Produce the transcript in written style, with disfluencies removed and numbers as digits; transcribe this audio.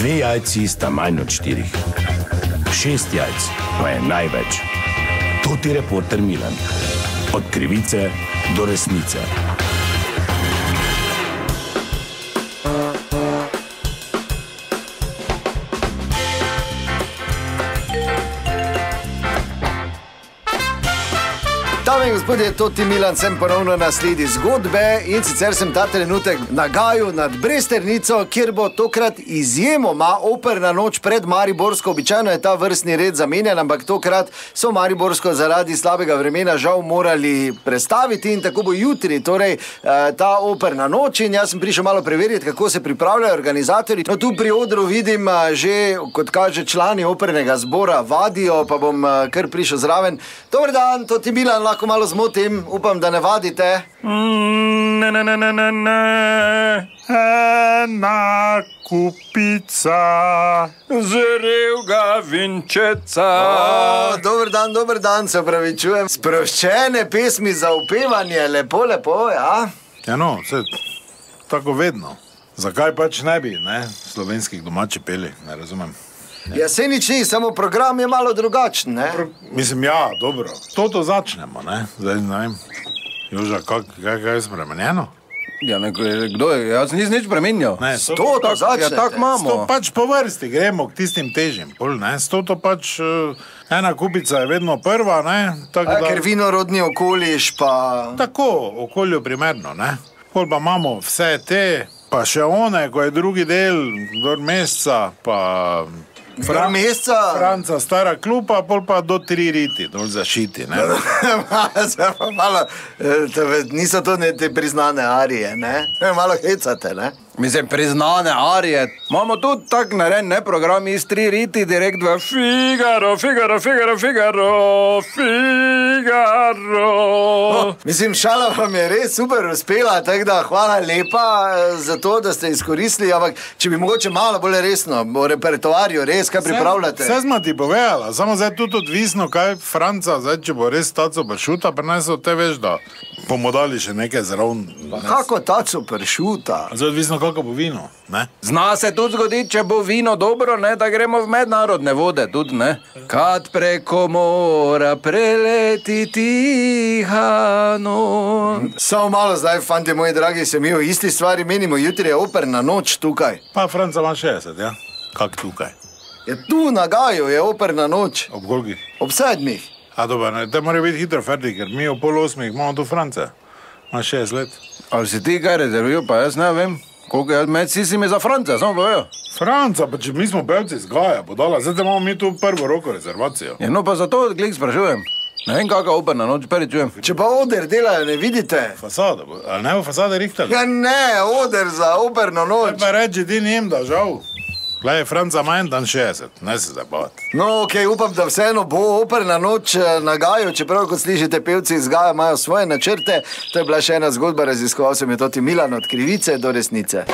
2 jajci sta manj od 4. 6 jajc pa je največ. To ti reporter Milan. Od krivice do resnice. Dame in gospodje, to ti Milan, sem ponovno na sledi zgodbe in sicer sem ta trenutek na Gaju nad Bresternico, kjer bo tokrat izjemoma operna noč pred Mariborsko. Običajno je ta vrstni red zamenjan, ampak tokrat so Mariborsko zaradi slabega vremena žal morali prestaviti in tako bo jutri, torej ta operna noč. In jaz sem prišel malo preveriti, kako se pripravljajo organizatorji. No, tu pri odru vidim že, kot kaže, člani opernega zbora vadijo, pa bom kar prišel zraven. Dober dan, to ti Milan, lahko malo zmotim, upam, da ne vadite. Ena kupica zrevga vinčeca. Dober dan, se opravičujem. Sproščene pesmi za upevanje, lepo, ja? Ja no, vse tako vedno. Zakaj pač ne bi, slovenskih domači peli, ne razumem. Ja, se nič ni, samo program je malo drugačen, ne? Mislim, ja, dobro. To začnemo, ne? Zdaj, ne vem. Joža, kaj je spremenjeno? Ja, kdo je? Jaz nisem nič premenjal. Ne, to začnete. Ja, tak imamo. To pač po vrsti gremo k tistim težjim, ne? To pač, ena kupica je vedno prva, ne? Ker vinorodni okoliš pa... Tako, okolju primerno, ne? Pol pa imamo vse te, pa še one, ko je drugi del, do meseca, pa... Franca, stara klupa, pol pa do 3 riti, dol zašiti, ne? Malo, niso to te priznane arije, ne? Malo hecate, ne? Mislim, priznane arije. Imamo tudi tak narejen, ne, program iz 3 riti, direkt v Figaro. Mislim, šala vam je res super uspela, tako da hvala lepa za to, da ste izkoristili, ampak če bi mogoče malo bolj resno, o repertoarju res, kaj pripravljate? Vse smo ti povedala, samo zdaj tudi odvisno, kaj Franca, zdaj, če bo res taco pršuta, prinesel te veš, da bomo dali še nekaj zraven. Kako taco pršuta? Zdaj odvisno, kako bo vino, ne? Zna se tudi zgoditi, če bo vino dobro, ne, da gremo v mednarodne vode tudi, ne? Kad preko mora preleti tiha noč. Samo malo zdaj, fantje moji dragi, se mi o isti stvari menimo, jutri je operna noč tukaj. Pa Franca ima 60, ja? Kak tukaj? Ja, tu na Gaju je operna noč. Ob kolikih? Ob 7. A dobro, ne, te mora biti hitro ferdi, ker mi ob 7:30 imamo tu France. Ima 60 let. Ali si ti kaj rezervijo, pa jaz ne vem. Koliko je med sisimi za France, samo bojo. Franca, pa če mi smo pevci iz Gaja, podala, zdaj imamo mi tu prvo roko rezervacijo. Ja, no pa zato glik sprašujem. Ne vem, kakva operna noč, prvi čujem. Če pa oder delajo, ne vidite? Fasada, ali ne bo fasade rihtali? Ja ne, oder za operno noč. Pa reči ti njim, da žal. Glej, Franca ima en dan 60, ne se zabavati. No, okej, upam, da vseeno bo operna noč na Gaju, čeprav, kot slišite, pevci iz Gaja imajo svoje načrte. To je bila še ena zgodba, raziskoval sem je to ti Milan, od krivice do resnice.